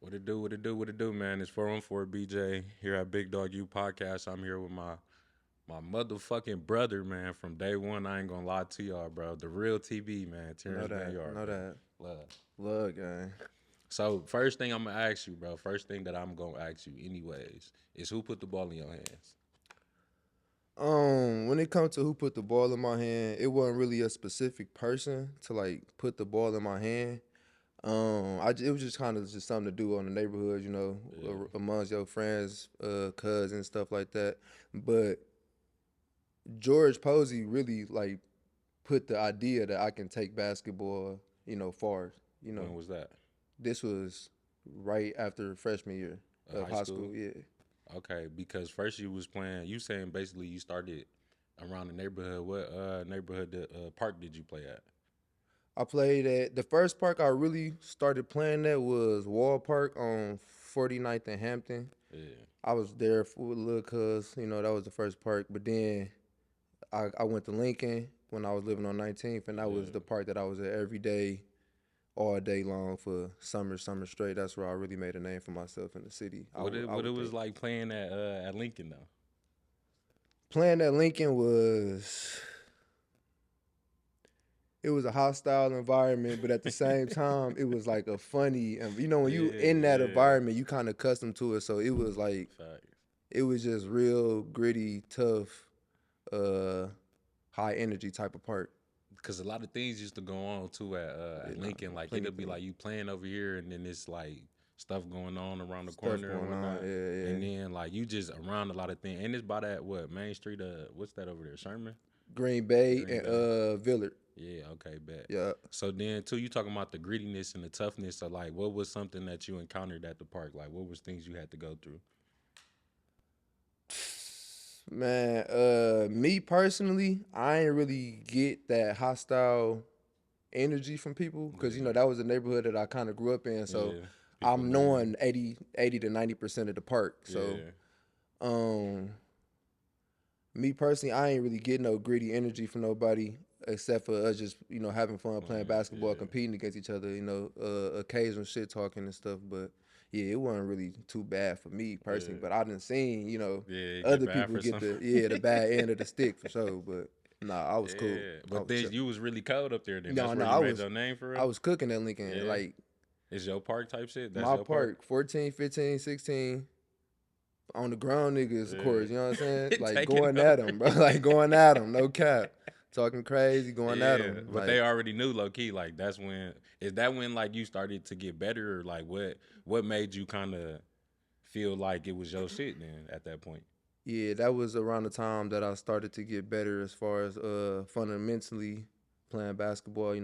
What it do, what it do, what it do, man? It's 414 BJ here at Big Dog U Podcast. I'm here with my motherfucking brother, man, from day one. I ain't gonna lie to y'all, bro. The real TV, man, Know Terrance that. Banyard, Know bro. that. Love. Look, gang. So first thing I'm gonna ask you, bro, first thing that I'm gonna ask you anyways, is who put the ball in your hands? When it comes to who put the ball in my hand, it wasn't really a specific person to like put the ball in my hand. It was just kind of just something to do on the neighborhood, Yeah. amongst your friends, cousins, stuff like that. But George Posey really like put the idea that I can take basketball, far. You know, When was that? this was right after freshman year of High high school? school. Yeah. Okay, because first you was playing, you saying basically you started around the neighborhood. What neighborhood park did you play at? I played at the first park I really started playing at was Wall Park on 49th and Hampton. Yeah. I was there for a little cuz, that was the first park. But then I went to Lincoln when I was living on 19th, and that was Yeah. the park that I was at every day, all day long for summer straight. That's where I really made a name for myself in the city. I What it would was think. like playing at Lincoln though. Playing at Lincoln it was a hostile environment, but at the same time, it was like a funny. And when you Yeah, in that yeah. environment, you kind of accustomed to it. So it was like Facts. it was just real gritty, tough, uh, high energy type of part. Cause a lot of things used to go on too Yeah, at nah, Lincoln. Like plenty it'll be things, like you playing over here, and then it's like stuff going on around the stuff corner and going on. whatnot. Yeah, And yeah. then like you just around a lot of things. And it's by that what Main Street? What's that over there? Sherman, Green Bay Green and Bay. Villard. Yeah. Okay. Bet. Yeah. So then too, you talking about the grittiness and the toughness. So like, what was something that you encountered at the park? Like, what was things you had to go through? Man, me personally, I ain't really get that hostile energy from people because Yeah. that was the neighborhood that I kind of grew up in. So Yeah. People I'm knew you. knowing 80 to 90% of the park. So Yeah. um, me personally, I ain't really getting no gritty energy from nobody except for us just having fun playing Playing. basketball, Yeah. competing against each other. Occasional shit talking and stuff, but. Yeah, it wasn't really too bad for me personally, Yeah. but I didn't seen, Yeah. Get other bad people for get some. the bad end of the stick for sure. But nah, I was cool. Yeah, I but was then chilling. you was really cold up there. Then No, that's no, where you made your name for I real. was cooking at Lincoln. Yeah, Like it's your park type shit. That's my your park. park, 14, 15, 16, on the ground niggas, of Yeah, course, you know what I'm saying? Like taking it going at over. them, bro. Like going at them, no cap. Talking crazy, going at Yeah, them. but they Like, already knew low key. Like that's when is that when like you started to get better or like what made you kind of feel like it was your shit then at that point. yeah, that was around the time that I started to get better as far as fundamentally playing basketball,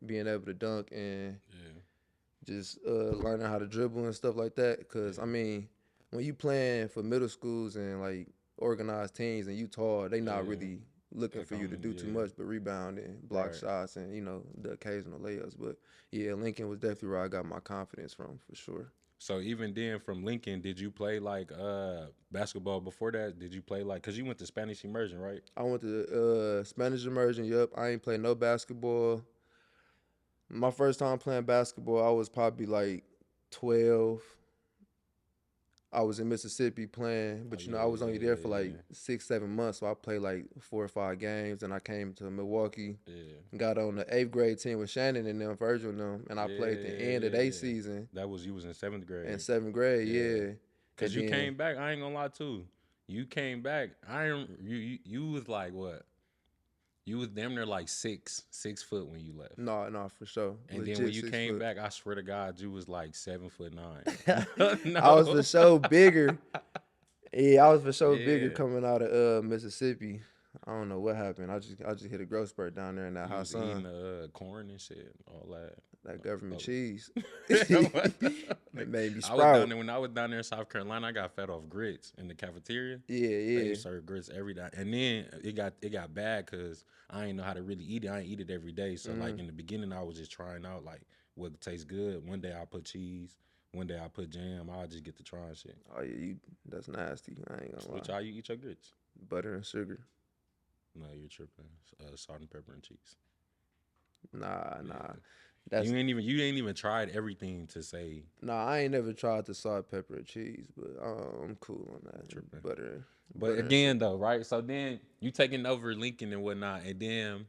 being able to dunk and Yeah, just learning how to dribble and stuff like that. Cause I yeah, mean, when you playing for middle schools and like organized teams and you tall, they not yeah. really looking Like for you to I'm do too yeah, much but rebound and block right. shots and the occasional layups. But yeah, Lincoln was definitely where I got my confidence from for sure. So even then from Lincoln, did you play like basketball before that? Did you play like cuz you went to Spanish immersion, right? I went to Spanish immersion. Yup, I ain't played no basketball. My first time playing basketball, I was probably like 12. I was in Mississippi playing, Oh but yeah, I was only there for like yeah, 6, 7 months. So I played like 4 or 5 games, and I came to Milwaukee, yeah. got on the eighth grade team with Shannon and them, Virgil and them, and I played the Yeah, end of their yeah. season That was you was in seventh in grade. 7th grade. Yeah, Yeah, cause and you then came back. I ain't gonna lie too. You came back. I ain't you was like what? You was damn near like 6 foot when you left. no, no, for sure, And then when legit you six came foot. back, I swear to God, you was like 7'9". I was No. for sure bigger. Yeah, I was for sure bigger Yeah. coming out of Mississippi. I don't know what happened. I just hit a growth spurt down there in that You hot was eating sun. the corn and shit, all that. That government Oh. cheese. What the It fuck? made me I was down sprout. there when I was down there in South Carolina. I got fed off grits in the cafeteria. Yeah, They yeah. serve grits every day, and then it got bad because I ain't know how to really eat it. I ain't eat it every day. So like Mm. in the beginning, I was just trying out like what tastes good. One day I put cheese. One day I put jam. I'll just get to trying shit. Oh yeah, that's nasty. I ain't gonna Which lie. how you eat your grits? Butter and sugar. No, you're tripping. Salt and pepper and cheese. Nah, nah. Yeah. That's You ain't even tried everything to say Nah, I ain't never tried the salt, pepper, and cheese, but I'm cool on that. tripping. But Butter and again, sugar. though, right? So then you taking over Lincoln and whatnot, and then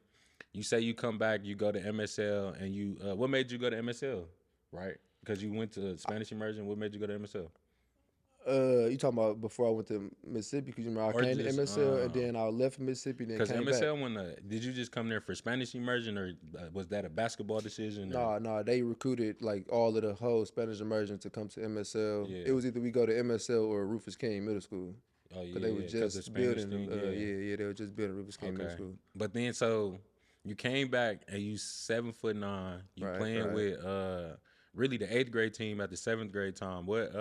you say you come back, you go to MSL, and you what made you go to MSL, right? Because you went to Spanish immersion. What made you go to MSL? You talking about before I went to Mississippi? Because you remember I Or came to just MSL and then I left Mississippi, then because came back. MSL when did you just come there for Spanish immersion, or was that a basketball decision? Or Nah, they recruited like all of the whole Spanish immersion to come to MSL. yeah, It was either we go to MSL or Rufus King Middle School. oh Cause they yeah, was yeah, because the just Spanish building, thing, yeah. they were just building Rufus King Middle Okay. School. But then so you came back and you 7'9". You Right, playing right. with really the 8th grade team at the 7th grade time. What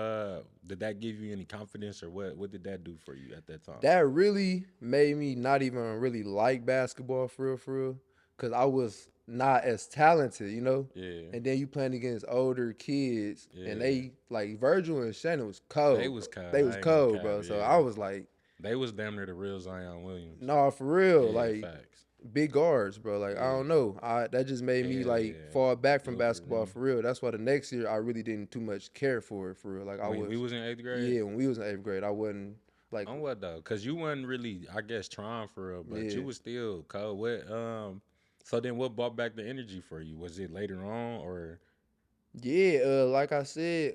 did that give you any confidence, or what did that do for you at that time? That really made me not even really like basketball for real. Cause I was not as talented, you know? Yeah. And then you playing against older kids and Yeah. they like Virgil and Shannon was They cold, was bro. cold. They was I ain't gonna cold, cap, bro. So I yeah. was like, They was damn near the real Zion Williams. nah, for real. Yeah, Like facts. big guards, bro. Like I don't Yeah. know. That just made me Hell like yeah. fall back from You over basketball them. for real. That's why the next year I really didn't too much care for it for real. Like I When we was, was in 8th grade? yeah, when we was in 8th grade, I wasn't like, On what though? Cause you wasn't really, I guess, trying for real, but yeah. you was still cold. What so then what brought back the energy for you? Was it later on or Yeah, like I said,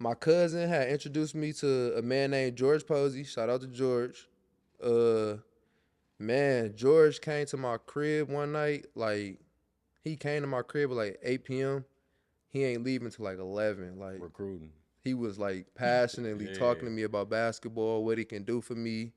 my cousin had introduced me to a man named George Posey. Shout out to George. Uh, man, George came to my crib one night. Like he came to my crib at like 8 p.m. He ain't leaving till like 11. Like recruiting? he was like passionately talking Yeah. to me about basketball, what he can do for me,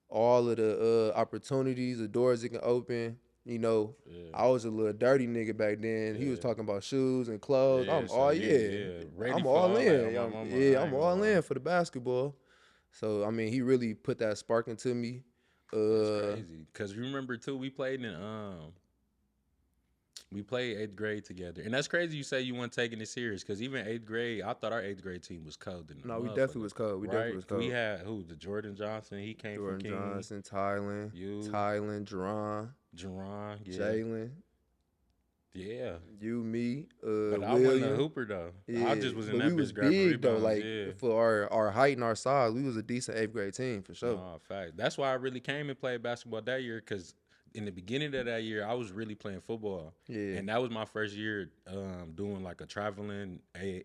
all of the opportunities, the doors it can open. You know, Yeah. I was a little dirty nigga back then. He was Yeah. talking about shoes and clothes. Yeah. So you yeah, ready I'm for all all that on in. my mama. Yeah, I I'm ain't gonna all lie. in for the basketball. So I mean, he really put that spark into me. That's Uh, crazy. Cause you remember too, we played 8th grade together. And that's crazy you say you weren't taking it serious. Cause even 8th grade, I thought our 8th grade team was cold than the no, we definitely motherfucker. was cold. We definitely Right? was We cold. had who? The Jordan Johnson, he came from Jordan King. Johnson, You, Jerron, Jerron, yeah. Jalen, Yeah. you, me, But I wasn't a William. hooper though. I Yeah, just was in but we that was bitch grabbing big though. rebounds. Like Yeah. for our height and our size, we was a decent 8th grade team for sure. No, fact. That's why I really came and played basketball that year. Cause in the beginning of that year, I was really playing football, Yeah. and that was my first year doing like a traveling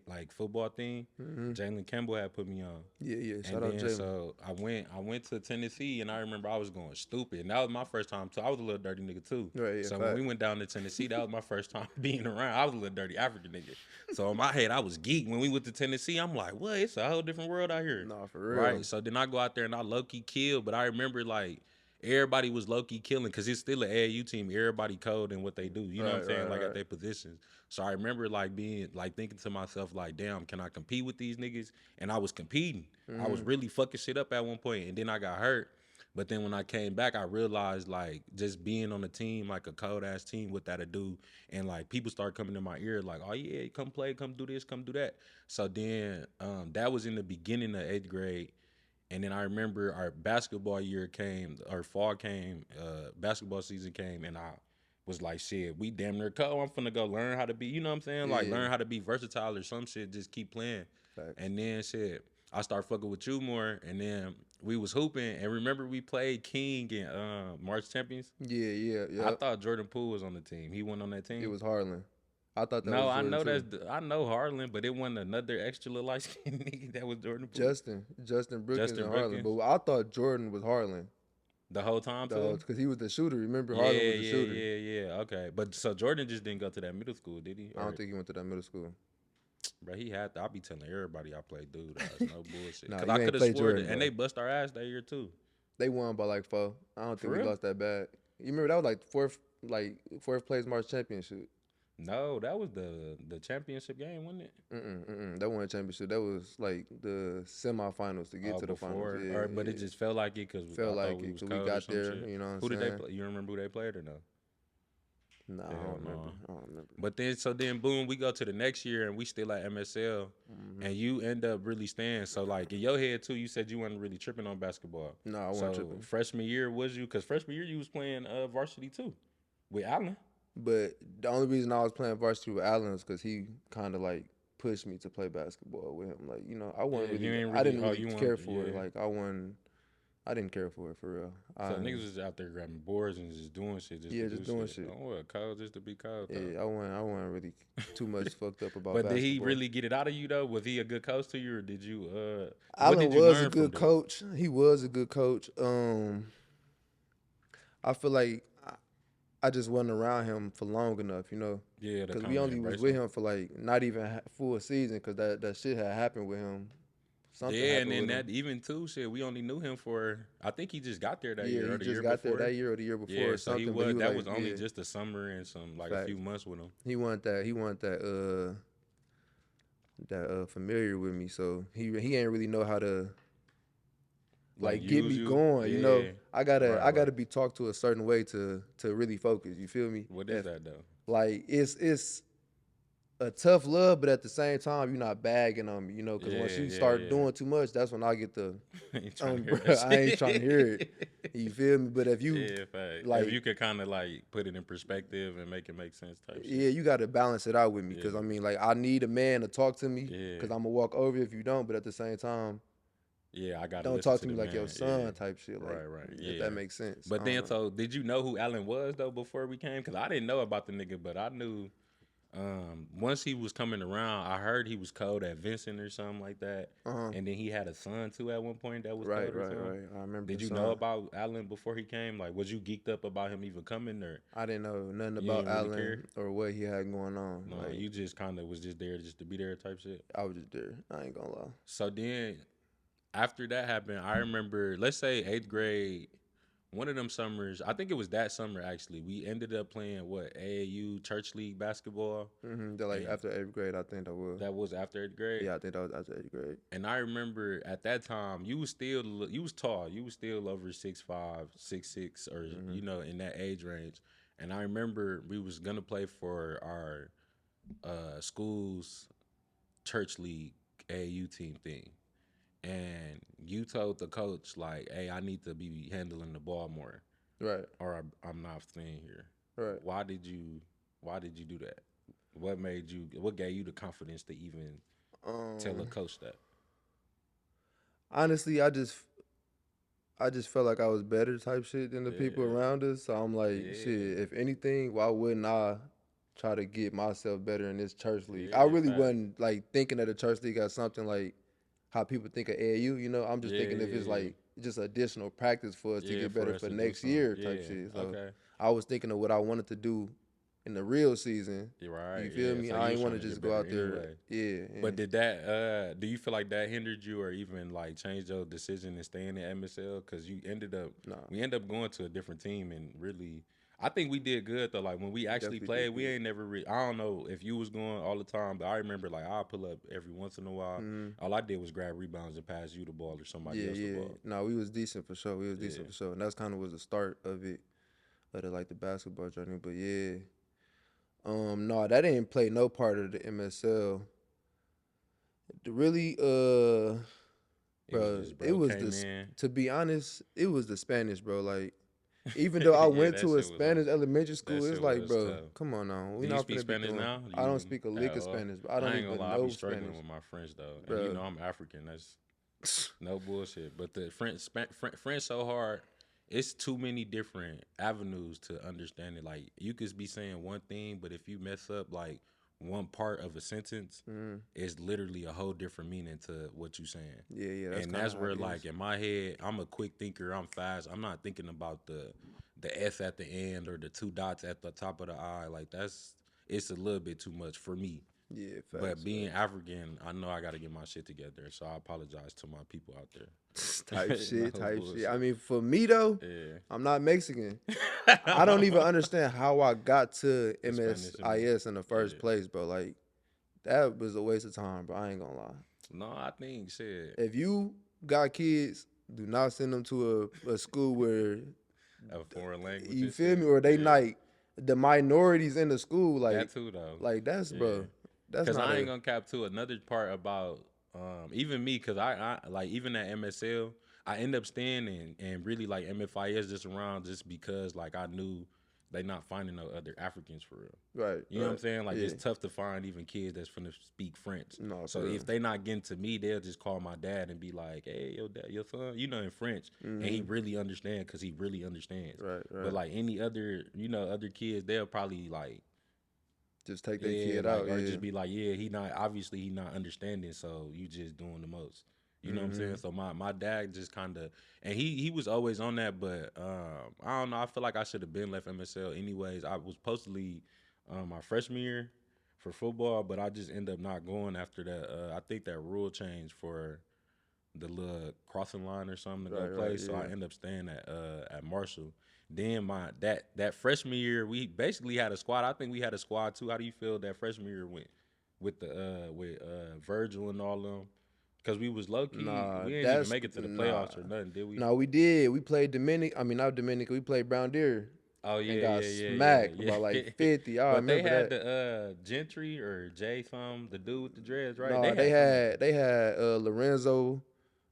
like football thing. Hmm. Jalen Campbell had put me on. Yeah, yeah. And Shout out then Jalen. so I went to Tennessee, and I remember I was going stupid. And that was my first time too. I was a little dirty nigga too. Right, yeah, So when fact. we went down to Tennessee, that was my first time being around. I was a little dirty African nigga. So in my head, I was geek. When we went to Tennessee, I'm like, what? It's a whole different world out here. Nah, for real. Right. So then I go out there and I low key kill. But I remember like everybody was low key killing because it's still an AAU team. Everybody cold in what they do. You know what I'm saying? Like at their positions. So I remember like being like thinking to myself like, damn, can I compete with these niggas? And I was competing. I was really fucking shit up at one point, and then I got hurt. But then when I came back, I realized like just being on a team, like a cold ass team, what that'll do. And like people start coming to my ear, like, oh yeah, come play, come do this, come do that. So then that was in the beginning of 8th grade. And then I remember our basketball year came, our fall came, basketball season came, and I was like, shit, we damn near cold. I'm finna go learn how to be, you know what I'm saying? Like Yeah. learn how to be versatile or some shit, just keep playing. Facts. And then shit, I start fucking with you more, and then we was hooping. And remember we played King and March Champions? Yeah, yeah, I yeah. thought Jordan Poole was on the team. He went on that It team. was Harlan. I thought that No, was I Jordan know too. I know Harlan, but it wasn't another extra little light skinned nigga that was Jordan Poole. Justin Brookins Justin and Harlan. Brookins. But I thought Jordan was Harlan. The whole time too? Because he was the shooter. Remember, Yeah, Harlan was the yeah, shooter. yeah. Okay, but so Jordan just didn't go to that middle school, did he? I don't think he went to that middle school. Bro, he had to. I be telling everybody I played dude. That's no bullshit. Nah, Cause you I ain't could have played swore Jordan, that, and bro. they bust our ass that year too. They won by like 4. I don't For think we real? lost that bad. You remember that was like fourth place March championship. No, that was the championship game, wasn't it? That wasn't a championship. That was like the semifinals to get Oh, to the finals. before, Yeah, or but yeah. it just felt like it because I Felt thought like we it was because we cold or got some there. shit. You know what I'm Who did they saying? play? You remember who they played or no? Nah, I Hell don't no. remember. I don't remember. But then boom, we go to the next year and we still at MSL, and you end up really staying. So like in your head too, you said you weren't really tripping on basketball. No, I So wasn't tripping. freshman year was you? Because freshman year you was playing varsity too with Allen. But the only reason I was playing varsity with Allen was because he kind of like pushed me to play basketball with him. Like, Yeah, you ain't I really. didn't Oh, really you care want? for it. Yeah. Like, I didn't care for it for real. So niggas was out there grabbing boards and just doing shit just to Yeah, do just doing shit. shit. Oh, what cold just to be cold though. Yeah, I wasn't really too much fucked up about But did he basketball. really get it out of you though? Was he a good coach to you, or did you? What Allen did you was a learn from good dude? coach. He was a good coach. I feel like I just wasn't around him for long enough, Yeah, to because kind we of only was embrace with him. him for like not even full season, because that shit had happened with him. Something Yeah, and happened then with him. that even too shit. We only knew him for. I think he just got there that Yeah, year or he the just year got there before. that year or the year before Yeah, or so he something. But he was. was That like, was only yeah, just a summer and some like a facts. few months with him. He wasn't that familiar with me, so he ain't really know how to Like like get use me you. going. Yeah. I Right. gotta Right. be talked to a certain way to really focus. You feel me? What is If that though? like it's a tough love, but at the same time, you're not bagging on me, because once Yeah. you Yeah. start Yeah. doing too much, that's when I get the, I ain't trying to hear that bro, I ain't trying to hear it. shit. You feel me? But if you Yeah, fact. If like, you could kind of like put it in perspective and make it make sense type yeah, shit. you got to balance it out with me, because Yeah, I mean, like, I need a man to talk to me, yeah, because I'm gonna walk over if you don't. But at the same time, yeah. I gotta don't listen talk to to me the like your man. Yeah, son type shit. Like, right, right. if Yeah. that makes sense, I But don't then, know. so did you know who Allen was though before we came? Because I didn't know about the nigga, but I knew. Once he was coming around, I heard he was cold at Vincent or something like that, Uh huh. and then he had a son too at one point that was Right, cold or right, something. right. I remember Did the you know son. about Allen before he came? Like, was you geeked up about him even coming, or I didn't know nothing you about didn't really care? Allen or what he had going on. No, Like, you just kind of was just there just to be there type shit. I was just there. I ain't gonna lie. So then after that happened, I remember, let's say eighth grade, one of them summers, I think it was that summer actually, we ended up playing what, AAU Church League basketball. That like And after 8th grade, I think that was. that was after eighth grade. Yeah, I think that was after 8th grade. And I remember at that time, you was tall. You was still over 6'5", 6'6", or, in that age range. And I remember we was going to play for our school's church league AAU team thing. And you told the coach like, "Hey, I need to be handling the ball more, Right, or I'm not staying here." right. Why did you? Why did you do that? What made you? What gave you the confidence to even tell a Um, coach that? honestly, I just felt like I was better type shit than the people Yeah, around us. So I'm like, yeah, shit. If anything, why wouldn't I try to get myself better in this church league? I yeah, really fact. wasn't like thinking of the church league as something like how people think of AAU. I'm just Yeah, thinking if it's yeah, yeah, like just additional practice for us to yeah. get For better us for to do next something. year type Yeah. shit. So Okay. I was thinking of what I wanted to do in the real season. You're You right. feel Yeah. me? So I you ain't was want trying to to get just go better out there. anyway. Yeah. But did that? Do you feel like that hindered you, or even like changed your decision in staying in MSL? Because you ended up, Nah, we ended up going to a different team, and really, I think we did good though. Like when we actually definitely did played, we good. ain't never. I don't know if you was going all the time, but I remember like I'll pull up every once in a while. Hmm. All I did was grab rebounds and pass you the ball or somebody Yeah, else the yeah. ball. No, we was decent for sure. We was Yeah, decent for sure, and that's kind of was the start of it, of the basketball journey. But yeah, no, that didn't play no part of the MSL. Really, it was bro, just it bro was came this. in. To be honest, it was the Spanish, bro. Like, even though I Yeah, went that to a shit was on. Spanish elementary That school, it's shit like, was bro, tough. come on now, we Do you not speak finna be Spanish doing. now? I don't You speak a at lick of all? Spanish, but I don't I ain't gonna even lie, I be know struggling Spanish, with my French though, and bro. I'm African. That's no bullshit. But the French so hard. It's too many different avenues to understand it. Like you could be saying one thing, but if you mess up like one part of a sentence, Mm, it's literally a whole different meaning to what you saying. yeah, yeah, that's And kind of that's how where it like is. in my head, I'm a quick thinker. I'm fast. I'm not thinking about the S at the end or the two dots at the top of the I. Like it's a little bit too much for me. Yeah, But facts, being facts. African, I know I got to get my shit together. So I apologize to my people out Type there. shit, No type shit. I bullshit. mean, for me though, Yeah. I'm not Mexican. I don't even understand how I got to The Spanish in me. MSIS in the first Yeah. place, bro. Like, that was a waste of time, bro. I ain't gonna lie. No, I think shit. If you got kids, do not send them to a school where, A foreign language you and feel me, shit. or they Yeah. like the minorities in the school. That too though. That's, Yeah. bro. That's Cause not I ain't a. gonna cap to another part about even me, cause I like even at MSL, I end up staying and really like MFIS just around just because like I knew they not finding no other Africans for real. Right. You know what I'm saying? Like yeah. it's tough to find even kids that's finna speak French. No, So if they not getting to me, they'll just call my dad and be like, "Hey, your dad, your son, you know, in French," and he really understand because he really understands. Right. But like any other, you know, other kids, they'll probably like just take their kid like, out, or just be like, he not obviously he not understanding, so you just doing the most. You know what I'm saying? So my dad just kind of, and he was always on that, but I don't know. I feel like I should have been left MSL anyways. I was supposed to leave my freshman year for football, but I just ended up not going after that. I think that rule changed for the little crossing line or something to go play, so I ended up staying at Marshall. Then my that freshman year, we basically had a squad. I think we had a squad too. How do you feel that freshman year went with the with Virgil and all them? Because we was low key, we didn't even make it to the playoffs or nothing, did we? No, we did. We played Dominican. I mean, not Dominican. We played Brown Deer. Oh and got smacked by like 50. I but remember they had that. the Gentry or Jay something, the dude with the dreads, right? No, they had Lorenzo,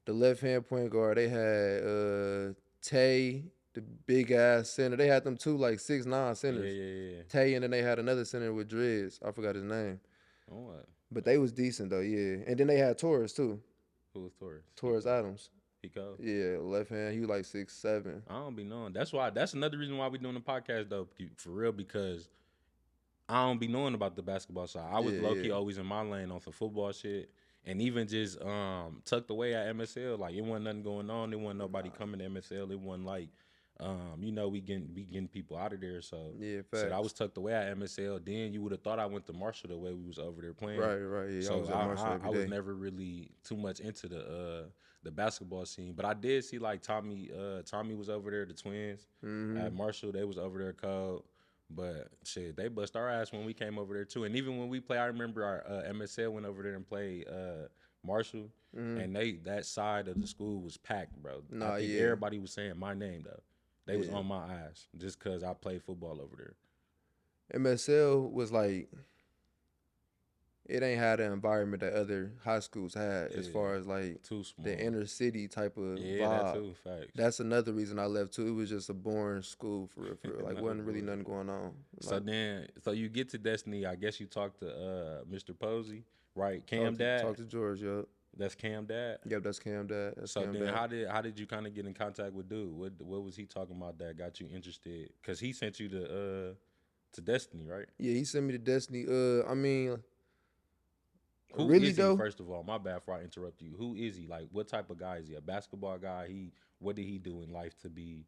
the left hand point guard. They had Tay, the big ass center. They had them two like 6'9" centers. Yeah. Tay, and then they had another center with dreads. I forgot his name. Oh, what? But they was decent though, yeah. And then they had Torres too. Who was Torres? Torres Adams. He cold. Yeah, left hand. He was like 6'7". I don't be knowing. That's another reason why we doing the podcast though, for real, because I don't be knowing about the basketball side. I was low key always in my lane on some football shit, and even just tucked away at MSL. Like it wasn't nothing going on. There wasn't nobody coming to MSL. It wasn't like you know, we getting people out of there. So I was tucked away at MSL. Then you would have thought I went to Marshall the way we was over there playing. Right. Yeah, so I was at Marshall every I was day. never really too much into the basketball scene, but I did see like Tommy was over there, the twins at Marshall. They was over there cold. But shit, they bust our ass when we came over there too. And even when we play, I remember our MSL went over there and played Marshall, and that side of the school was packed, bro. I think everybody was saying my name though. They was on my ass just cause I played football over there. MSL was like, it ain't had the environment that other high schools had as far as like too small. The inner city type of vibe. That too, facts. That's another reason I left too. It was just a boring school for real. Like wasn't really nothing going on. So you get to Destiny. I guess you talked to Mr. Posey, right? Cam dad. Talk to George, yup. That's Cam dad. Yep, that's Cam dad. How did you kind of get in contact with dude? What was he talking about that got you interested? Cause he sent you to Destiny, right? Yeah, he sent me to Destiny. I mean, who really is he, though? first of all, my bad for I interrupt you. Who is he? Like, what type of guy is he? A basketball guy? What did he do in life to be,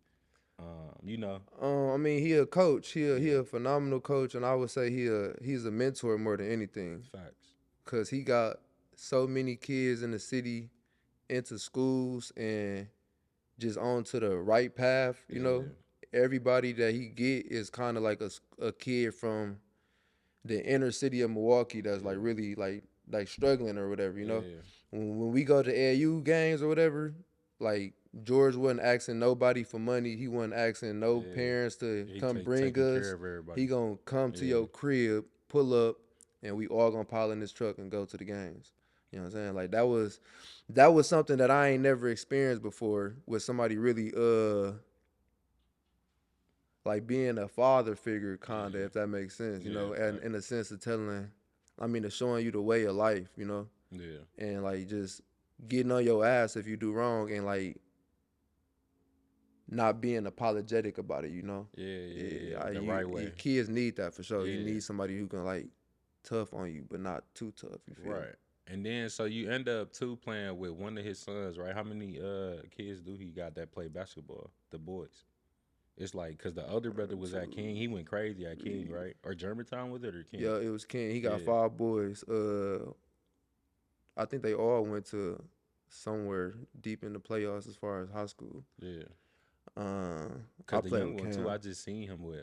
you know? I mean, he a coach. He a phenomenal coach, and I would say he's a mentor more than anything. Facts. Cause he got so many kids in the city into schools and just onto the right path. You know, everybody that he get is kind of like a kid from the inner city of Milwaukee that's like really like struggling or whatever. You know, when we go to AAU games or whatever, like George wasn't asking nobody for money. He wasn't asking no parents to come bring us. He gonna come to your crib, pull up, and we all gonna pile in this truck and go to the games. You know what I'm saying? Like that was something that I ain't never experienced before with somebody really like being a father figure kinda, if that makes sense, you know, and in the sense of of showing you the way of life, you know? Yeah. And like just getting on your ass if you do wrong and like not being apologetic about it, you know? Yeah. The right way. Kids need that for sure. You need somebody who can like tough on you, but not too tough, you feel? Right. And then, so you end up too playing with one of his sons, right? How many kids do he got that play basketball? The boys. It's like, because the older brother was at King. He went crazy at King, right? Or Germantown with it, or King? Yeah, it was King. He got 5 boys. I think they all went to somewhere deep in the playoffs as far as high school. Yeah. I the young one, too, I just seen him with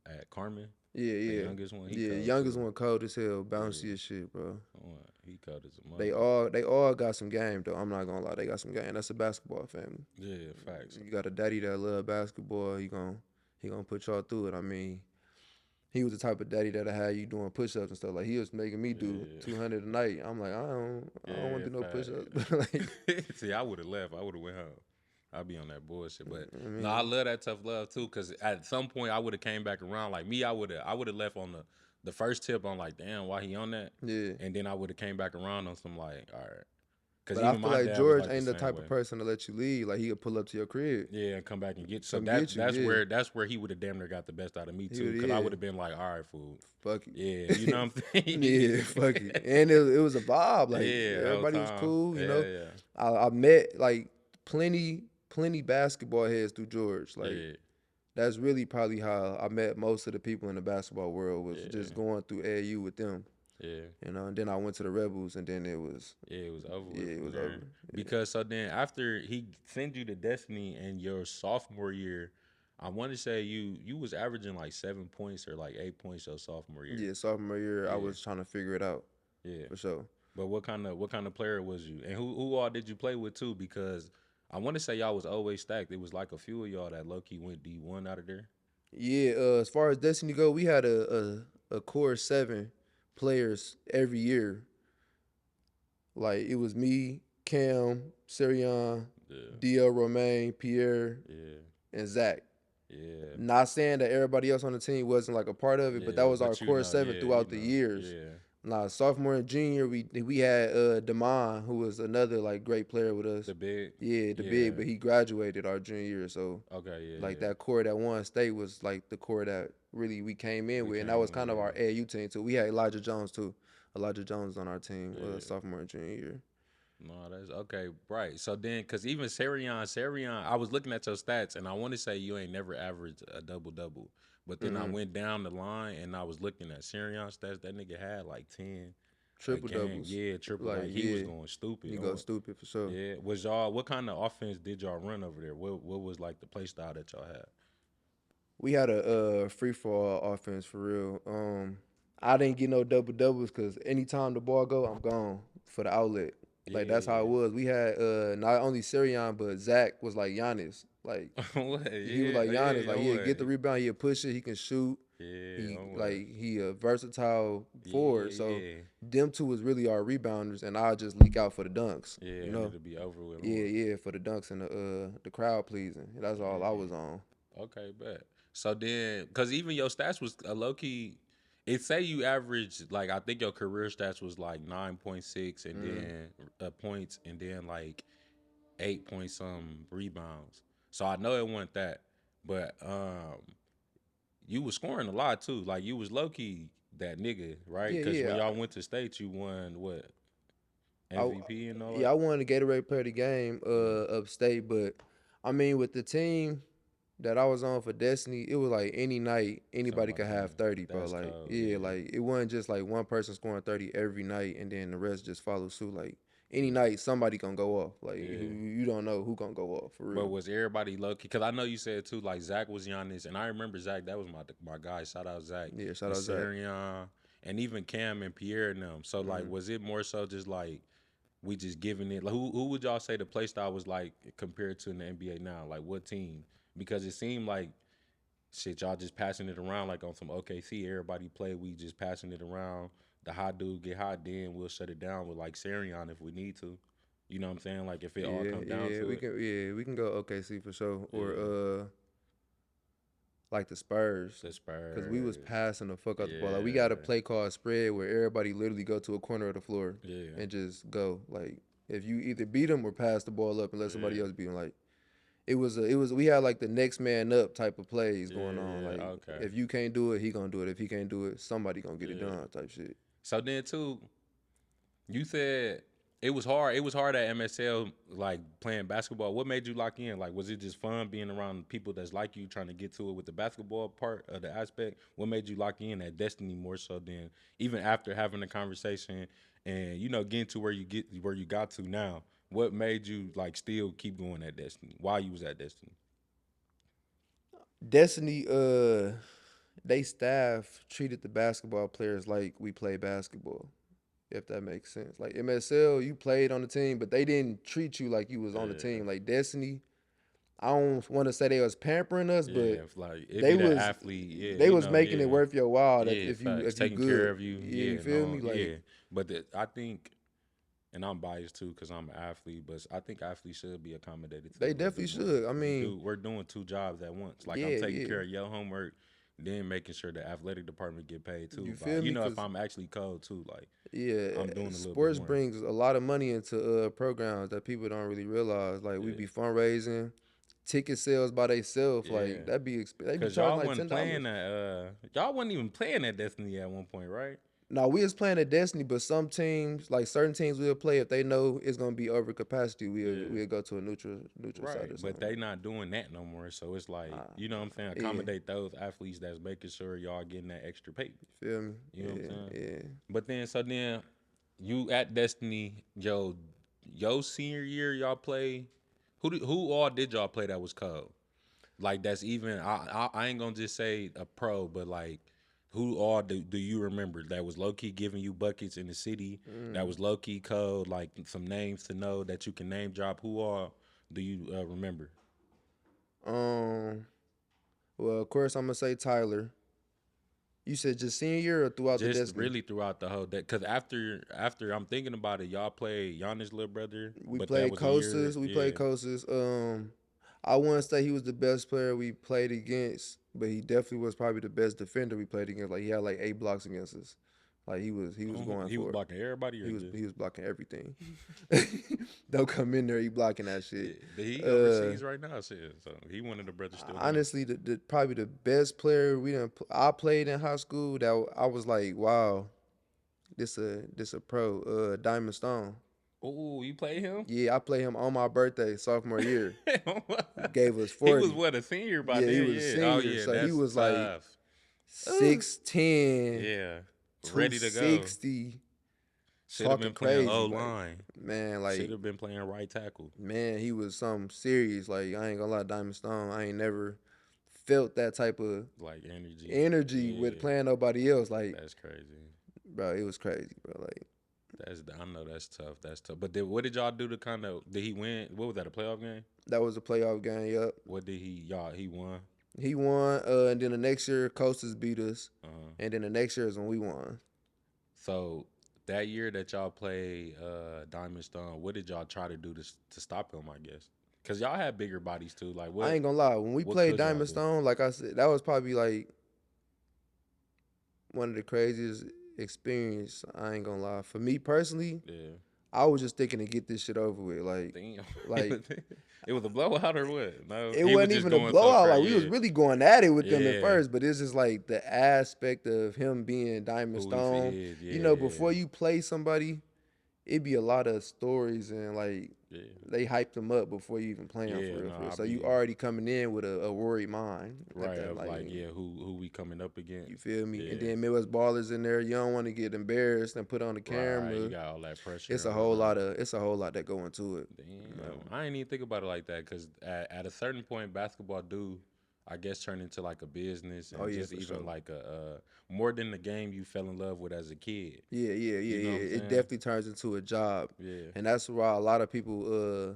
at Carmen. Yeah. The youngest one. Youngest one cold as hell, bouncy as shit, bro. Oh, he cold as a mother. They all got some game though. I'm not gonna lie, they got some game. That's a basketball family. Yeah, facts. You got a daddy that love basketball. He gonna put y'all through it. I mean, he was the type of daddy that'll have you doing push-ups and stuff. Like he was making me do 200 a night. I'm like, I don't want to do no push-ups. See, I would have left. I would have went home. I be on that bullshit. But I no, I love that tough love too. Cause at some point I would have came back around. Like me, I would have left on the first tip on like, damn, why he on that? yeah. And then I would have came back around on some like, all right. Cause But I even feel my like dad was George like the ain't the same type way. of person to let you leave. Like he could pull up to your crib. Yeah, and come back and get. So Come get you, that's yeah. where he would have damn near got the best out of me He too. would, Cause I yeah. would have been like, all right, fool. Fuck it. Yeah, you know what I'm saying? Yeah, fuck it. And it was a vibe. Like Yeah, everybody was cool, you know. Yeah. I met like plenty basketball heads through George. Like Yeah. that's really probably how I met most of the people in the basketball world was just going through AAU with them. Yeah. You know, and then I went to the Rebels, and then it was over. Yeah, with it from was there. over. Yeah. Because so then after he sent you to Destiny in your sophomore year, I want to say you was averaging like 7 points or like 8 points your sophomore year. Yeah, sophomore year, I was trying to figure it out. Yeah, for sure. But what kind of player was you, and who all did you play with too? Because I want to say y'all was always stacked. It was like a few of y'all that low key went D1 out of there. Yeah, as far as Destiny go, we had a core 7 players every year. Like it was me, Cam, Sirion, DL Romaine, Pierre, and Zach. Yeah. Not saying that everybody else on the team wasn't like a part of it, but that was our core 7 throughout the years. Yeah. Nah, sophomore and junior, we had Damon, who was another like great player with us. The big. Yeah, the big, but he graduated our junior year, so okay, like that core that won state was like the core that really we came in with, and that was kind of our AAU team too. We had Elijah Jones too. Elijah Jones on our team sophomore and junior year. No, that's okay, right. So then, because even Sarion, I was looking at your stats, and I want to say you ain't never averaged a double-double. But then I went down the line, and I was looking at Sarion stats. That nigga had like 10. Triple-doubles. Yeah, triple. Like he was going stupid. He go stupid for sure. Yeah. Was y'all, what kind of offense did y'all run over there? What was like the play style that y'all had? We had a free-for-all offense for real. I didn't get no double-doubles because anytime the ball go, I'm gone for the outlet. Like that's how it was. We had not only Sirion, but Zach was like Giannis. Like he was like Giannis. Like he'd get the rebound, he'd push it, he can shoot. He a versatile forward. So them two was really our rebounders, and I'll just leak out for the dunks. Yeah, you know, it'll be over with. Yeah, for the dunks and the crowd pleasing. That's all I was on. Okay, bet. So then, cause even your stats was a low key. It say you averaged like I think your career stats was like 9.6 and then points and then like 8 point some rebounds. So I know it wasn't that, but you was scoring a lot too. Like you was low key that nigga, right? Because when y'all went to state, you won what MVP and all that. Yeah, I won the Gatorade Player of the Game upstate, but I mean with the team that I was on for Destiny, it was like any night anybody could have 30, bro. Like cold, like it wasn't just like one person scoring 30 every night and then the rest just follow suit. Like any night somebody gonna go off. Like you don't know who gonna go off for real. But was everybody low key? Because I know you said too, like Zach was Giannis, and I remember Zach. That was my guy. Shout out Zach. Yeah, shout out Zach. And even Cam and Pierre and them. So like, was it more so just like we just giving it? Like, who would y'all say the play style was like compared to in the NBA now? Like what team? Because it seemed like shit, y'all just passing it around like on some OKC. Everybody play, we just passing it around. The hot dude get hot, then we'll shut it down with like Sarion if we need to. You know what I'm saying? Like if it all comes down to it. We can go OKC for sure. Or like the Spurs. Because we was passing the fuck out the ball. Like we got a play called spread where everybody literally go to a corner of the floor and just go. Like if you either beat them or pass the ball up and let somebody else beat them. Like it was we had like the next man up type of plays going on. Like if you can't do it, he gonna do it. If he can't do it, somebody gonna get it done type shit. So then too, you said it was hard. It was hard at MSL, like playing basketball. What made you lock in? Like, was it just fun being around people that's like you, trying to get to it with the basketball part of the aspect? What made you lock in at Destiny more so than even after having a conversation and getting to where you got to now? What made you like still keep going at Destiny while you was at Destiny? Destiny, they staff treated the basketball players like we play basketball, if that makes sense. Like MSL, you played on the team, but they didn't treat you like you was on the team. Like Destiny, I don't want to say they was pampering us, but like they was athlete. They was making it worth your while. That if you taking good, care of you. you feel me? Like but I think and I'm biased too because I'm an athlete, but I think athletes should be accommodated to a They little definitely bit more. should. I mean, We're doing two jobs at once. Like I'm yeah, taking yeah. care of your homework, then making sure the athletic department get paid too. You But feel you me? know, if Cause I'm actually cold too, like yeah, I'm doing a little bit sports more. brings a lot of money into programs that people don't really realize. Like we Yeah, be fundraising, ticket sales by themselves. Like yeah. they be Cause charging y'all like wasn't $10. playing that. Y'all wasn't even playing that Destiny at one point, right? Now we was playing at Destiny, but some teams, like certain teams, will play if they know it's gonna be over capacity. Yeah. We'll go to a neutral site Right, or but something. they not doing that no more. So it's like, Nah, you know what I'm saying? yeah, Accommodate those athletes that's making sure y'all getting that extra paper. feel me? You know what I'm saying? Yeah. But then you at Destiny, yo senior year y'all play. Who all did y'all play that was cold? Like that's even I ain't gonna just say a pro, but like who all do you remember that was low key giving you buckets in the city? That Mm. was low key cold. Like some names to know that you can name drop. Who all do you remember? Um. Well, of course, I'm gonna say Tyler. You said just senior year or throughout the Just Destiny? really throughout the whole day, cause after I'm thinking about it, y'all played Giannis' little brother, We but that played was a year, Kostas. We played yeah. Kostas. I wouldn't say he was the best player we played against, but he definitely was probably the best defender we played against. Like he had like 8 blocks against us. Like he was going He was for it. blocking everybody or He was just he was blocking everything. Don't come in there, he blocking that yeah. shit. He Uh, overseas right now, shit. So he one of the brothers still going. Honestly, the probably the best player I played in high school that I was like, wow, this a pro. Diamond Stone. Oh, you play him? Yeah, I played him on my birthday, sophomore year. Gave us He was 40. what, a senior by Yeah, he then? was a Yeah. Oh senior, yeah, so he that's was like tough. Ugh. 6'10", Yeah, ready to go. 260, Should have talking been playing crazy. O Like, line. man, Should like, have been playing right tackle. man, he was something serious. Like, I ain't gonna lie, Diamond Stone, I ain't never felt that type of Like energy. energy with Yeah, playing nobody else. Like, that's crazy. bro, it was crazy, bro. Like, I know that's tough. That's tough. But what did y'all do to kind of? Did he win? What was that? A playoff game? that was a playoff game, yup. What did he won? He won, and then the next year, Coastas beat us. Uh-huh. And then the next year is when we won. So that year that y'all played Diamond Stone, what did y'all try to do to stop him? I guess because y'all had bigger bodies too. Like I what ain't gonna lie. When we what played could y'all Diamond do? Stone, like I said, that was probably like one of the craziest experience. I ain't gonna lie. For me personally, Yeah, I was just thinking to get this shit over with. damn. Like It was a blowout or what? No, it he was wasn't just even a going so blowout. Like we was crazy. really going at it with them at Yeah, first, but it's just like the aspect of him being Diamond who Stone. he is. You know, Yeah, before you play somebody, it be a lot of stories and like yeah, they hyped him up before you even play him yeah. for real, No, for real. I So you be already coming in with a worried mind at right that. of Like like yeah, who we coming up against? you feel me? And Yeah, then Midwest ballers in there. You don't want to get embarrassed and put on the right. You camera. got all that pressure It's and a whole whatnot. lot of that go into it. You know? Damn, I ain't even think about it like that because at a certain point, basketball do, I guess, turn into like a business Oh and yeah, just for even sure. like a more than the game you fell in love with as a kid. Yeah, yeah, yeah, You know what I'm yeah. It saying? definitely turns into a job, Yeah, and that's why a lot of people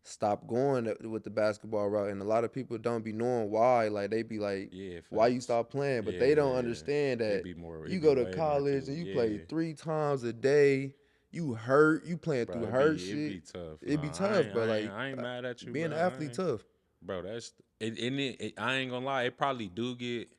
stop going with the basketball route, and a lot of people don't be knowing why. Like they be like, yeah, "Why you facts. stop playing?" But they don't Yeah, understand that it you be go to way more college to and you play yeah, 3 times a day. You hurt. You playing bro. through hurt It shit. be tough. It be Nah, I tough, ain't bro. I ain't Like I ain't mad at you, being bro. an athlete tough. Bro. That's it. I ain't gonna lie. It probably do get.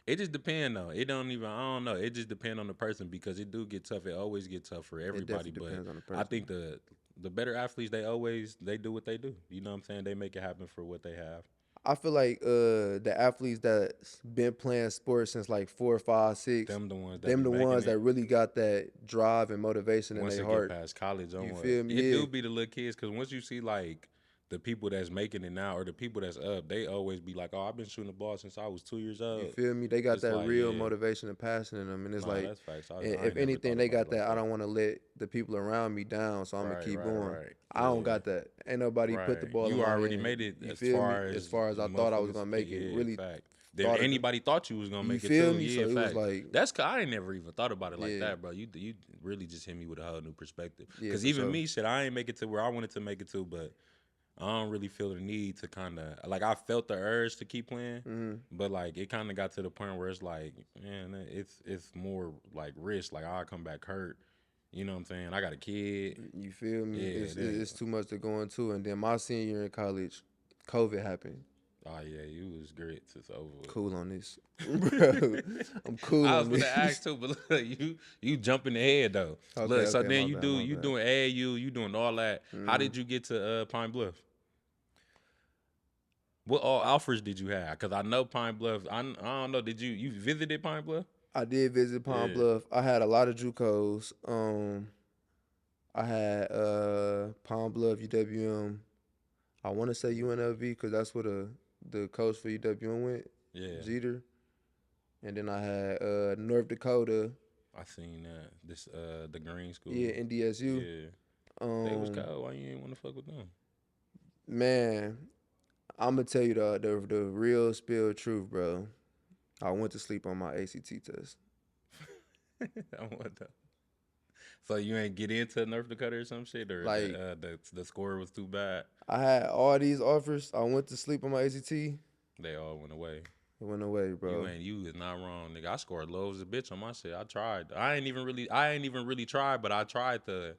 It just depend though. It don't even. I don't know. It just depend on the person because it do get tough. It always get tough for It everybody. definitely But depends on the I person. think the better athletes they do what they do. You know what I'm saying? They make it happen for what they have. I feel like the athletes that's been playing sports since like 4, 5, 6, Them the ones that them be the making ones that it. really got that drive and motivation in Once their they get heart. past college You onward, feel me? it Yeah. do be the little kids because once you see like the people that's making it now or the people that's up, they always be like, "Oh, I've been shooting the ball since I was 2 years You old." feel me? They got It's that like, real yeah, motivation and passion in them, and it's nah, like, that's facts. I if ain't never anything, thought they about got it like that. I that. don't want to let the people around me down, so I'm gonna Right, keep right, going. right. I don't Yeah, got that. Ain't nobody put the right. ball in You my already hand. made it You as feel me? far As as far as I thought I was motherfuckers. gonna make it, Yeah, really fact. Then thought of it. anybody thought you was gonna You make it feel too. me? Yeah, So it was fact. like, I ain't never even thought about it like yeah, that, bro. You really just hit me with a whole new perspective. yeah, Cause for even sure. me, shit, I ain't make it to where I wanted to make it to, but I don't really feel the need to kind of like I felt the urge to keep playing, Hmm. but like it kind of got to the point where it's like, man, it's more like risk. Like I'll come back hurt, You know what I'm saying? I got a kid. You feel me? Yeah, It's too much to go into. And then my senior year in college, COVID happened. Oh yeah, you was great. It's over Cool on this, bro. I'm cool I on was gonna this. ask too, but look, you jumping ahead though. Okay, Look, so okay, then my bad, my you bad. doing AAU, you doing all that. How Mm. did you get to Pine Bluff? What all offers did you have? Cause I know Pine Bluff. I don't know. Did you visited Pine Bluff? I did visit Pine Yeah, Bluff. I had a lot of JUCOs. I had Pine Bluff, UWM. I want to say UNLV because that's where the coach for UWM went, yeah. Jeter. And then I had North Dakota, I seen that. This the Green School. yeah, NDSU. Yeah, they was Um, cold. Why you ain't want to fuck with them? man, I'm gonna tell you the real spill truth, bro. I went to sleep on my ACT test. I want that. So you ain't get into North Dakota or some shit, or Like the score was too bad. I had all these offers. I went to sleep on my ACT. It They all went away. went away, bro. You is not wrong, nigga. I scored low as a bitch on my shit. I tried. I ain't even really tried, but I tried to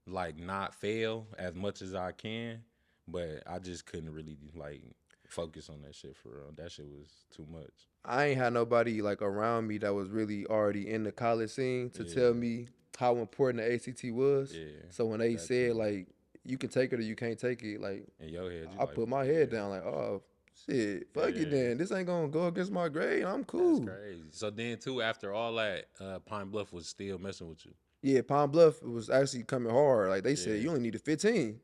like not fail as much as I can. But I just couldn't really like focus on that shit for real. That shit was too much. I ain't had nobody like around me that was really already in the college scene to tell Yeah, me how important the ACT was. yeah. So when they That said too. like you can take it or you can't take it, like In your head, you I like, put my yeah, head down like, oh shit, fuck it yeah. then. This ain't gonna go against my grade. I'm That's cool. crazy. So then too, after all that, Pine Bluff was still messing with you. Yeah, Pine Bluff was actually coming hard. Like they said, Yeah. you only need a 15.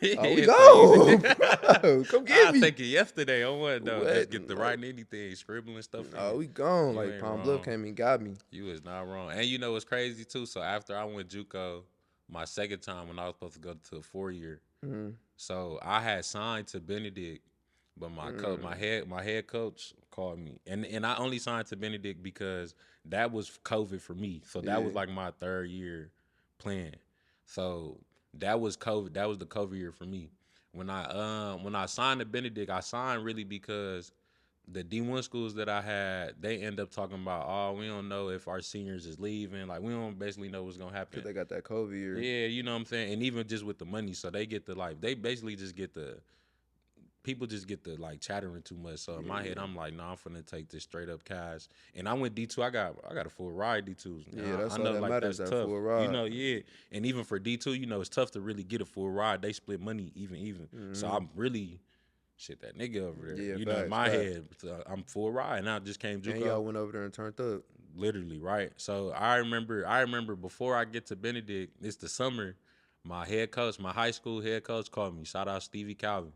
We Yeah, so you, go, bro. Come get I me. take it yesterday on what though? Just What? get to Like, writing anything, scribbling stuff no, in. we gone. You Like ain't Pine Bluff wrong. came and got me. You is not wrong. And you know what's crazy too? So after I went JUCO, my second time when I was supposed to go to a 4 year, Mm, so I had signed to Benedict, but my coach, mm, my head coach called me, and I only signed to Benedict because that was COVID for me. So that yeah. was like my 3rd year playing. So that was COVID. That was the COVID year for me. When I signed to Benedict, I signed really because the D1 schools that I had, they end up talking about, oh, we don't know if our seniors is leaving. Like, we don't basically know what's going to Cause happen. they got that COVID year. Yeah, you know what I'm saying? And even just with the money, so they get the, like, they basically just get the, people just get the, like, chattering too much. So in my head, Yeah. I'm like, no, I'm finna take this straight up cash. And I went D2, I got a full ride D2s. Yeah, that's I all know, that like, matters, that's that tough. full You ride. know, yeah. And even for D2, you know, it's tough to really get a full ride. They split money even. So Mm-hmm. I'm really shit that nigga over there. Yeah, You know, in facts, my facts. head, I'm full ride, and I just came And JUCO, y'all went over there and turned up. literally, right? So I remember before I get to Benedict, it's the summer. My head coach, my high school head coach, called me. Shout out Stevie Calvin,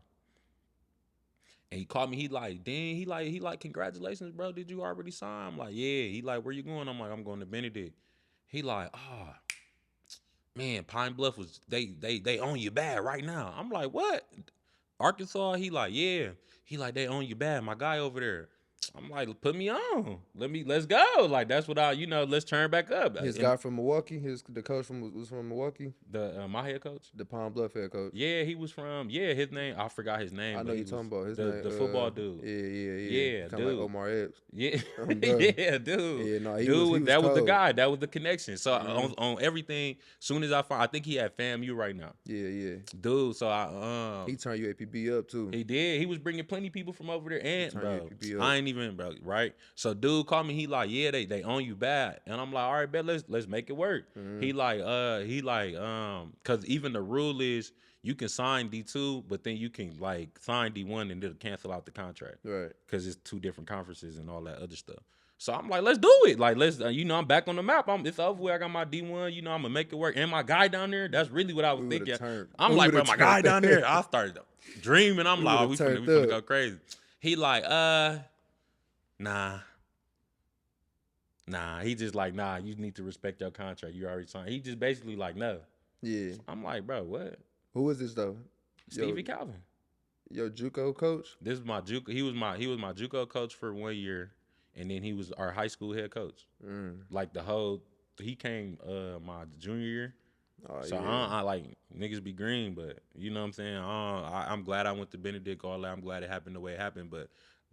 and he called me. He like, dang, he like, congratulations, bro. Did you already sign? I'm like, yeah. He like, where you going? I'm like, I'm going to Benedict. He like, ah, man, Pine Bluff was they own you bad right now. I'm like, what? Arkansas? He like, yeah. He like, they own you bad. My guy over there. I'm like, put me on. Let's go. Like that's what let's turn back up. His And guy from Milwaukee, the coach was from Milwaukee, the my head coach, the Pine Bluff head coach. yeah, he was from his name. I forgot his name, I know but you he was talking about his the name. football dude. Yeah. Yeah, Kind of like dude. Omar Epps. Yeah, Bro. yeah, dude. Yeah, no, he was That was the cold. guy. That was the connection. So Mm, on everything, soon as I think he had FAMU right now, yeah. dude. So I He turned UAPB up too. He did. He was bringing plenty of people from over there. He And turned bro, UAPB up. I ain't even bro, right? So dude called me. He like, yeah, they own you bad. And I'm like, all right, bet let's make it work. Mm, He like, cause even the rule is you can sign D2, but then you can like sign D1 and it'll cancel out the contract. right. Cause it's 2 different conferences and all that other stuff. So I'm like, let's do it. Like, let's, I'm back on the map. It's over with. I got my D1. I'm gonna make it work. And my guy down there, that's really what I was We would thinking. have turned. I'm We like, would bro, have my guy turned down there. up. I started dreaming. I'm We like, would oh, have we turned finna up. go crazy. He like, nah. He just like, nah, you need to respect your contract. You already signed. He just basically like, no. Yeah. I'm like, bro, what? Who is this though? Stevie Calvin. Your JUCO coach. This is my JUCO. He was my JUCO coach for 1 year, and then he was our high school head coach. Mm. Like he came my junior year. Oh So yeah. I like niggas be green, but you know what I'm saying. I'm glad I went to Benedict. All that. I'm glad it happened the way it happened. But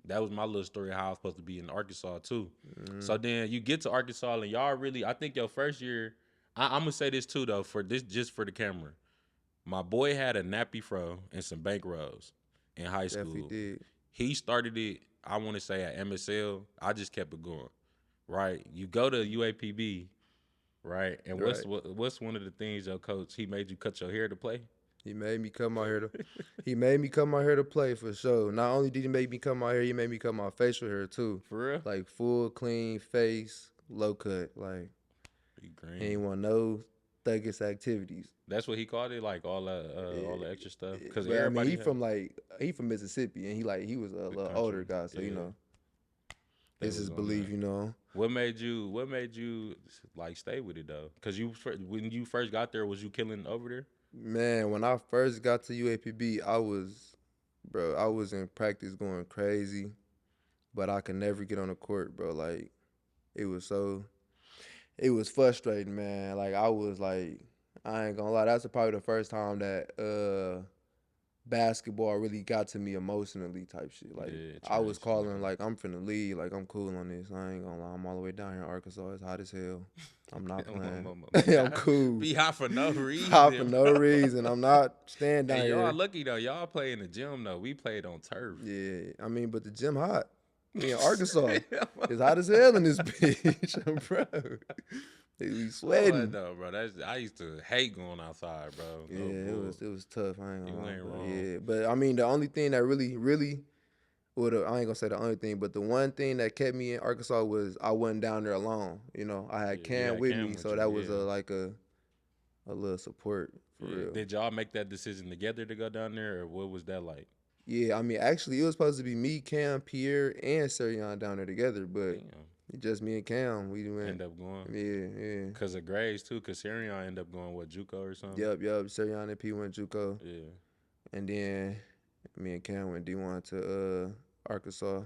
that was my little story of how I was supposed to be in Arkansas too. Mm. So then you get to Arkansas and y'all really. I think your first year, I'm gonna say this too though, for this just for the camera. My boy had a nappy fro and some bank rolls in high Definitely school. did. He started it, I want to say at MSL. I just kept it going. Right? You go to UAPB, right? And Right. what's one of the things your coach, he made you cut your hair to play? He made me come out here to he made me come out here to play for sure. Not only did he make me come out here, he made me cut my facial hair too. For real? Like full clean face, low cut. Like He he ain't green. want no thuggish activities. That's what he called it, like all the extra stuff. Because But I mean everybody had he from Mississippi and he was a the little country. older guy, so Yeah, they this is was on belief, that. What made you like stay with it though? Because when you first got there, was you killing over there? Man, when I first got to UAPB, I was in practice going crazy, but I could never get on the court, bro. Like it was so, it was frustrating, man. Like I ain't gonna lie, that's probably the first time that basketball really got to me emotionally, type shit. Like Yeah, I was trash. calling, like I'm finna leave, like I'm cool on this. I ain't gonna lie, I'm all the way down here in Arkansas. It's hot as hell. I'm not playing. I'm cool. Be hot for no Hot for reason. no reason. I'm not staying down And y'all here. lucky though. Y'all play in the gym though. We played on turf. Yeah, I mean, but the gym hot. We in Arkansas. It's hot as hell in this bitch, bro. They be sweating. No, bro. I used to hate going outside, bro. Yeah, it was tough. I ain't gonna lie, ain't bro. wrong. Yeah, but I mean, the only thing that really, well, I ain't gonna say the only thing, but the one thing that kept me in Arkansas was I wasn't down there alone. You know, I had Cam with me, so that was a little support for real. Did y'all make that decision together to go down there, or what was that like? Yeah, I mean, actually, it was supposed to be me, Cam, Pierre, and Serion down there together, but just me and Cam, we went. End up going. Yeah. Because of grades too. Because Sarion ended up going JUCO or something. Yep. Serion and P went JUCO. Yeah. And then me and Cam went D1 to Arkansas.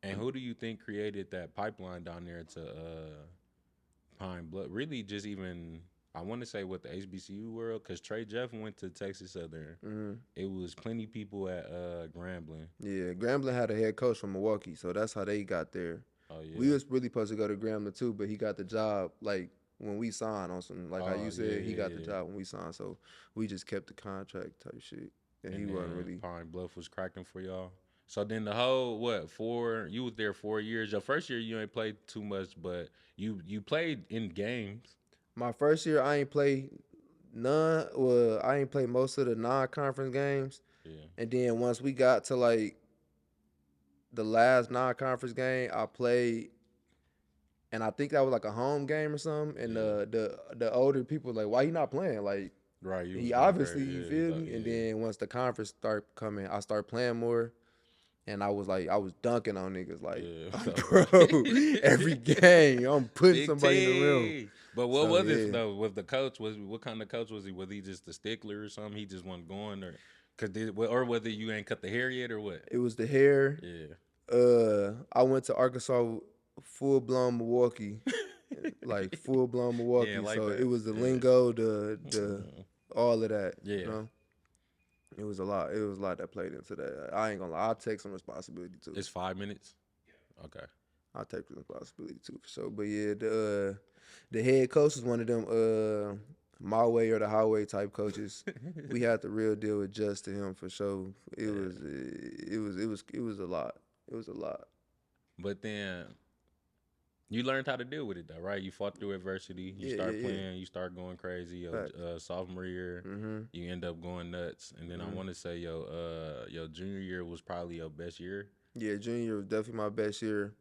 And who do you think created that pipeline down there to Pine Bluff? Really, just even. I want to say what the HBCU world, because Trey Jeff went to Texas Southern. Mm-hmm. It was plenty people at Grambling. Yeah, Grambling had a head coach from Milwaukee, so that's how they got there. Oh yeah. We was really supposed to go to Grambling too, but he got the job like when we signed on some, like how you said, he got the job when we signed, so we just kept the contract type shit. And he wasn't really. Pine Bluff was cracking for y'all. So then the whole you was there 4 years. Your first year you ain't played too much, but you played in games. My first year, I ain't played none. Well, I ain't played most of the non-conference games. Yeah. And then once we got to like the last non-conference game, I played, and I think that was like a home game or something. And the older people like, why he not playing? Like, right, he obviously, you feel me? And then once the conference start coming, I start playing more. And I was dunking on niggas like, bro, every game I'm putting somebody in the rim. But what was it though? Was the coach? What kind of coach was he? Was he just a stickler or something? He just wasn't going, or whether you ain't cut the hair yet or what? It was the hair. Yeah. I went to Arkansas, full blown Milwaukee, like full blown Milwaukee. Yeah, like so that. It was the lingo, the all of that. Yeah. You know? It was a lot. It was a lot that played into that. I ain't gonna lie. I'll take some responsibility too. It's 5 minutes. Okay. I'll take some responsibility too for sure. But yeah, the head coach was one of them my way or the highway type coaches. We had the real deal adjust to him for sure. It was a lot. It was a lot. But then you learned how to deal with it though, right? You fought through adversity. You start playing. You start going crazy. Your sophomore year, you end up going nuts. And then I want to say your junior year was probably your best year. Yeah, junior year was definitely my best year.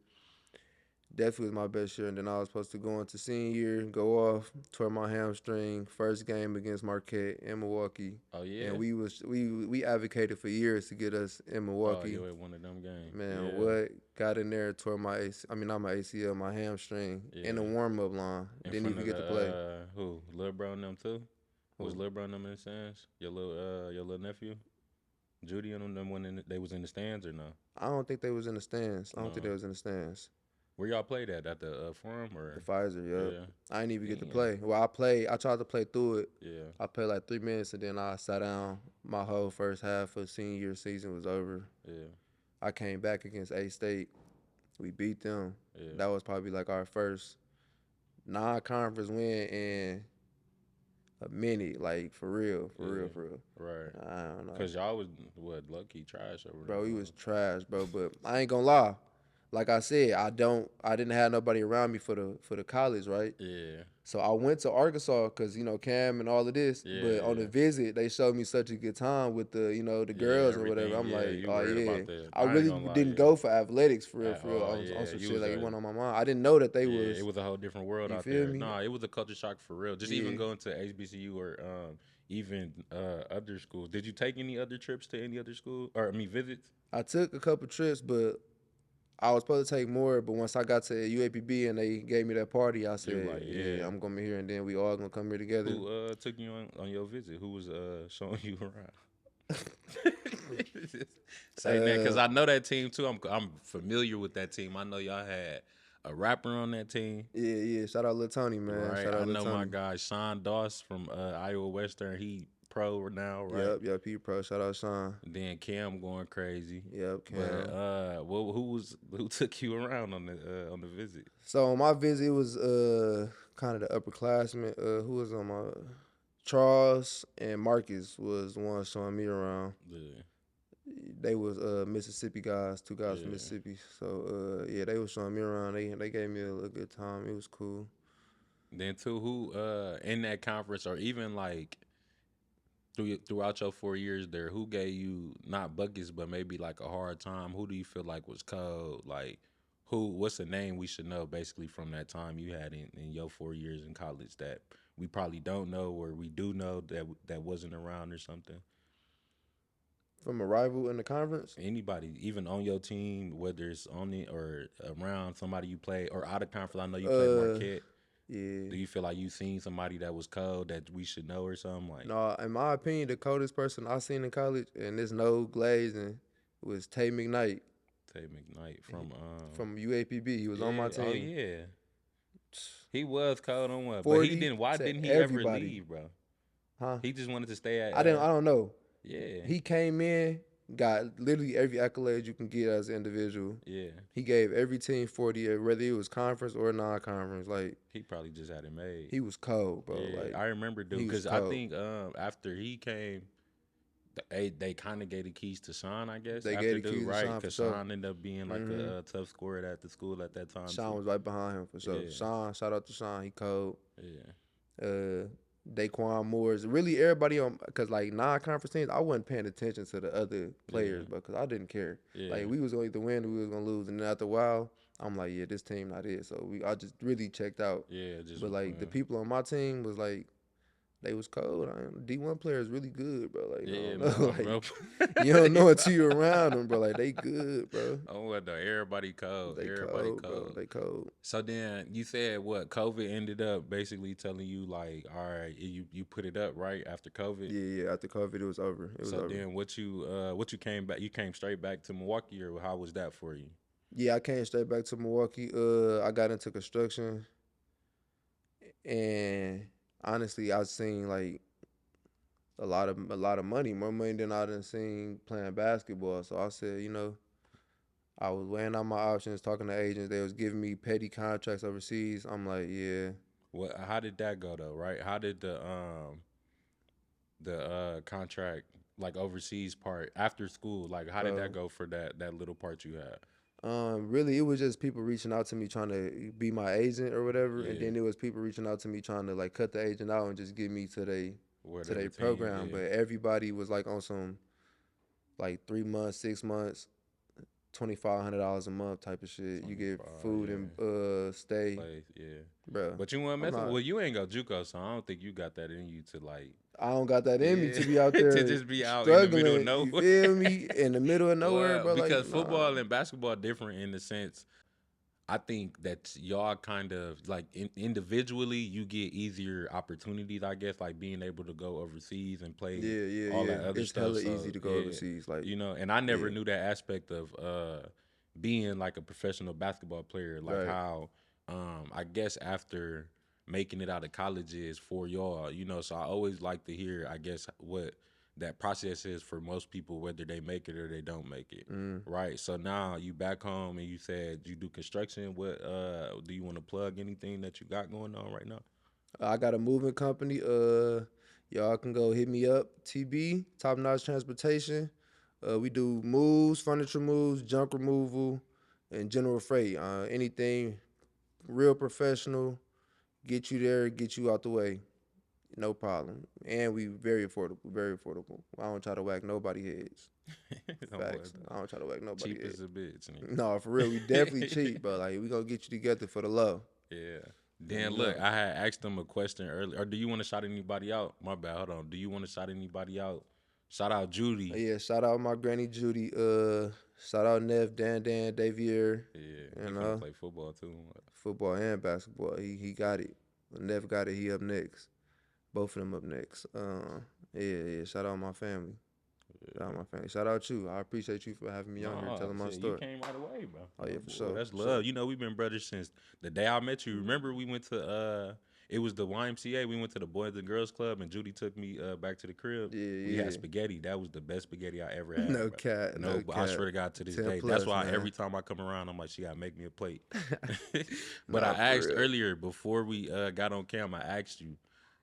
Definitely was my best year. And then I was supposed to go into senior year, go off, tore my hamstring. First game against Marquette in Milwaukee. Oh yeah. And we advocated for years to get us in Milwaukee. Oh, you one of them games. Man, what got in there, tore my not my ACL, my hamstring in the warm up line. Didn't even get to play. Who? Lil Bro and them too? Was Lil Bro and them in the stands? Your little nephew? Judy and them they was in the stands or no? I don't think they was in the stands. I don't think they was in the stands. Where y'all played at the Forum or? The Pfizer, yeah. I didn't even get to play. Well, I tried to play through it. Yeah. I played like 3 minutes and then I sat down. My whole first half of senior year season was over. Yeah. I came back against A-State. We beat them. Yeah. That was probably like our first non-conference win in a minute, like for real, for real, Yeah. for real. Right. I don't know, Cause y'all was what low key trash over there. bro. He Huh? was trash, bro. But I ain't gonna lie. Like I said, I didn't have nobody around me for the college, right? Yeah. So I went to Arkansas because Cam and all of this. Yeah. But on the Yeah. visit, they showed me such a good time with the Yeah. girls and whatever. Everything. I'm Yeah. like, You oh worried yeah. about that? I I ain't really gonna lie. didn't Yeah. go for athletics At for real all. on Yeah. some You shit was like it a. went on my mind. I didn't know that they Yeah. It was. was a whole different world You out feel there. me? Nah, it was a culture shock for real. Just even Yeah. going to HBCU or even other schools. Did you take any other trips to any other school or I mean visits? I took a couple trips, but I was supposed to take more. But once I got to UAPB and they gave me that party, I You were said, like, yeah, yeah. I'm gonna be here, and then we all gonna come here together. Who took you on your visit? Who was showing you around? Say that because Uh, I know that team too. I'm familiar with that team. I know y'all had a rapper on that team, yeah. Shout out Lil Tony, man. right? Shout I out Lil know my Tony. guy Sean Doss from Iowa Western. He pro now, right? Yep, he pro. Shout out Sean. And then Cam going crazy. Yep, But Cam. well, who took you around on the visit? So on my visit, it was kind of the upperclassmen. Who was on my Charles and Marcus was the ones showing me around. Yeah, They was Mississippi guys, two guys from yeah. Mississippi. So yeah, they was showing me around. They gave me a good time. It was cool. Then too, who in that conference or even like throughout your 4 years there, who gave you not buckets but maybe like a hard time? Who do you feel like was cold? Like who? What's the name we should know basically from that time you had in your 4 years in college that we probably don't know or we do know that wasn't around or something? From a rival in the conference. Anybody, even on your team, whether it's on it or around somebody you play or out of conference. I know you played Uh, Marquette. yeah. Do you feel like you seen somebody that was cold that we should know or something? Like No, in my opinion, the coldest person I seen in college, and there's no glazing, was Tay McKnight Tay McKnight from UAPB. He was on my yeah, oh team. yeah. He was cold on what, but he 40 didn't. Why to didn't he ever everybody. leave, bro? Huh? He just wanted to stay at. I don't know. Yeah, He came in, got literally every accolade you can get as an individual. yeah. He gave every team 40, whether it was conference or non-conference. Like He probably just had it made. he was cold, bro. Yeah, Like I remember, dude, he was because I cold. think after he came, they kind of gave the keys to Sean, I guess. They after gave the dude, keys to right? Sean for Because sure. Sean ended up being like a tough scorer at the school at that time. Sean too. was right behind him for sure. Yeah. Sean, shout out to Sean. He cold. Yeah, Daquan Moore's really everybody on because like non-conference teams, I wasn't paying attention to the other players, Yeah. but because I didn't care. yeah, Like we was going to either win or we was gonna lose, and then after a while, I'm like, yeah, this team not it. So I just really checked out. yeah. Just But like the people on my team was like, they was cold. D1 player is really good, bro. Like yeah, you don't know, like, bro. you don't know until you around them, bro. Like they good, bro. Oh, what the everybody cold. They Everybody cold, bro. They cold. So then you said what? COVID ended up basically telling you like, all right, you put it up right after COVID. Yeah. After COVID, it was over. It was So over. then what you came back? You came straight back to Milwaukee, or how was that for you? Yeah, I came straight back to Milwaukee. I got into construction, and honestly, I seen like a lot of money, more money than I done seen playing basketball. So I said, I was weighing out my options, talking to agents. They was giving me petty contracts overseas. I'm like, yeah. What? How did that go though? Right? How did the contract like overseas part after school? Like how did that go for that little part you had? Really, it was just people reaching out to me trying to be my agent or whatever, and Yeah. then it was people reaching out to me trying to like cut the agent out and just get me to their Whatever team, program. yeah. But everybody was like on some like 3 months, 6 months, $2,500 a month type of shit. You get 25, food and stay, Place, yeah. bro. But you want I'm messing? not- Well, you ain't go JUCO, so I don't think you got that in you to like. I don't got that in me to Yeah. be out there To just be out in the struggling. middle of You nowhere. feel me? In the middle of nowhere, bro. Because like, football nah. and basketball are different in the sense. I think that y'all kind of like individually you get easier opportunities. I guess like being able to go overseas and play all that other It's stuff. hella So, easy to go overseas. Like, and I never yeah. knew that aspect of being like a professional basketball player. Like Right. how I guess after making it out of colleges for y'all, so I always like to hear, I guess, what that process is for most people, whether they make it or they don't make it. Mm. Right. So now you back home and you said you do construction. What do you want to plug anything that you got going on right now? I got a moving company. Y'all can go hit me up. TB, Top Notch Transportation. We do moves, furniture moves, junk removal, and general freight. Anything real professional. Get you there, get you out the way. No problem. And we very affordable. Very affordable. I don't try to whack nobody heads. Facts. I don't try to whack nobody cheap head. as a bitch. No, for real. We definitely cheap, but like we gonna get you together for the low. Yeah. Then look, I had asked them a question earlier. Or do you want to shout anybody out? My bad. Hold on. Do you want to shout anybody out? Shout out Judy. Yeah, shout out my granny Judy. Shout out Nev, Dan, Davier. Yeah, he finna play football too. Football and basketball. He got it. Nev got it. He up next. Both of them up next. Yeah. Shout out my family. Shout out my family. Shout out you. I appreciate you for having me on here telling my story. You came right away, bro. Oh yeah, for sure. That's love. You know, we've been brothers since the day I met you. Remember we went to it was the YMCA. We went to the Boys and Girls Club, and Judy took me back to the crib. Yeah, we had spaghetti. That was the best spaghetti I ever had. No cat. No but cat. I swear to God, to this day. Plus, that's why man. every time I come around, I'm like, she gotta make me a plate. But I asked earlier before we got on cam. I asked you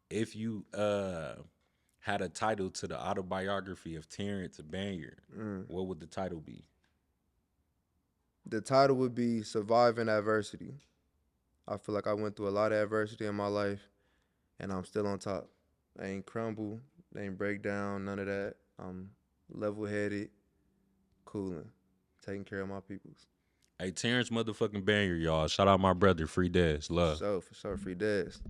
if you had a title to the autobiography of Terrance Banyard, what would the title be? The title would be Surviving Adversity. I feel like I went through a lot of adversity in my life, and I'm still on top. I ain't crumble, I ain't break down, none of that. I'm level-headed, cooling, taking care of my peoples. Hey, Terrance motherfucking Banyard, y'all. Shout out my brother, Free Dez. Love. For sure, Free Dez.